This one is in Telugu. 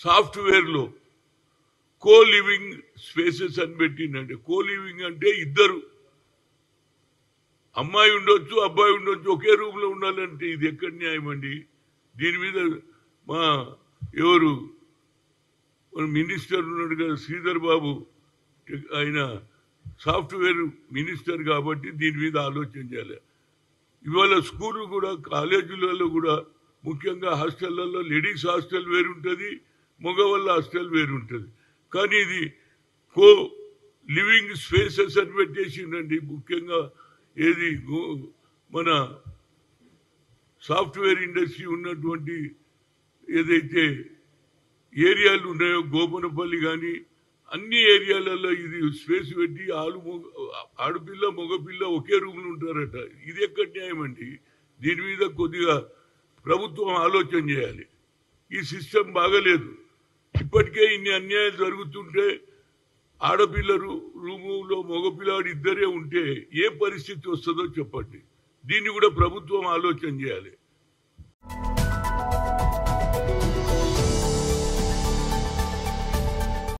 సాఫ్ట్వేర్లో కో లివింగ్ స్పేసెస్ అని పెట్టిందండి. కో లివింగ్ అంటే ఇద్దరు అమ్మాయి ఉండొచ్చు, అబ్బాయి ఉండొచ్చు, ఒకే రూమ్ లో ఉండాలంటే ఇది ఎక్కడ న్యాయం అండి? దీని మీద మా ఎవరు మినిస్టర్ ఉన్నాడు కదా శ్రీధర్ బాబు, ఆయన సాఫ్ట్వేర్ మినిస్టర్ కాబట్టి దీని మీద ఆలోచన చేయాలి. ఇవాళ స్కూల్ కూడా కాలేజీలలో కూడా ముఖ్యంగా హాస్టళ్లలో లేడీస్ హాస్టల్ వేరుంటుంది, మగవాళ్ళ హాస్టల్ వేరుంటుంది. కానీ ఇది కో లివింగ్ స్పేసెస్ అని పెట్టేసిందండి. ముఖ్యంగా ఏది మన సాఫ్ట్వేర్ ఇండస్ట్రీ ఉన్నటువంటి ఏదైతే ఏరియాలు ఉన్నాయో గోపనపల్లి కానీ అన్ని ఏరియాలలో ఇది స్పేస్ పెట్టి ఆడపిల్ల మగపిల్ల ఒకే రూమ్లో ఉంటారట. ఇది ఎక్కడ న్యాయం అండి? దీని మీద కొద్దిగా ప్రభుత్వం ఆలోచన చేయాలి. ఈ సిస్టమ్ బాగలేదు. ఇప్పటికే ఇన్ని అన్యాయాలు జరుగుతుంటే ఆడపిల్ల రూములో మగపిల్లాడు ఇద్దరే ఉంటే ఏ పరిస్థితి వస్తుందో చెప్పండి. దీన్ని కూడా ప్రభుత్వం ఆలోచన చేయాలి.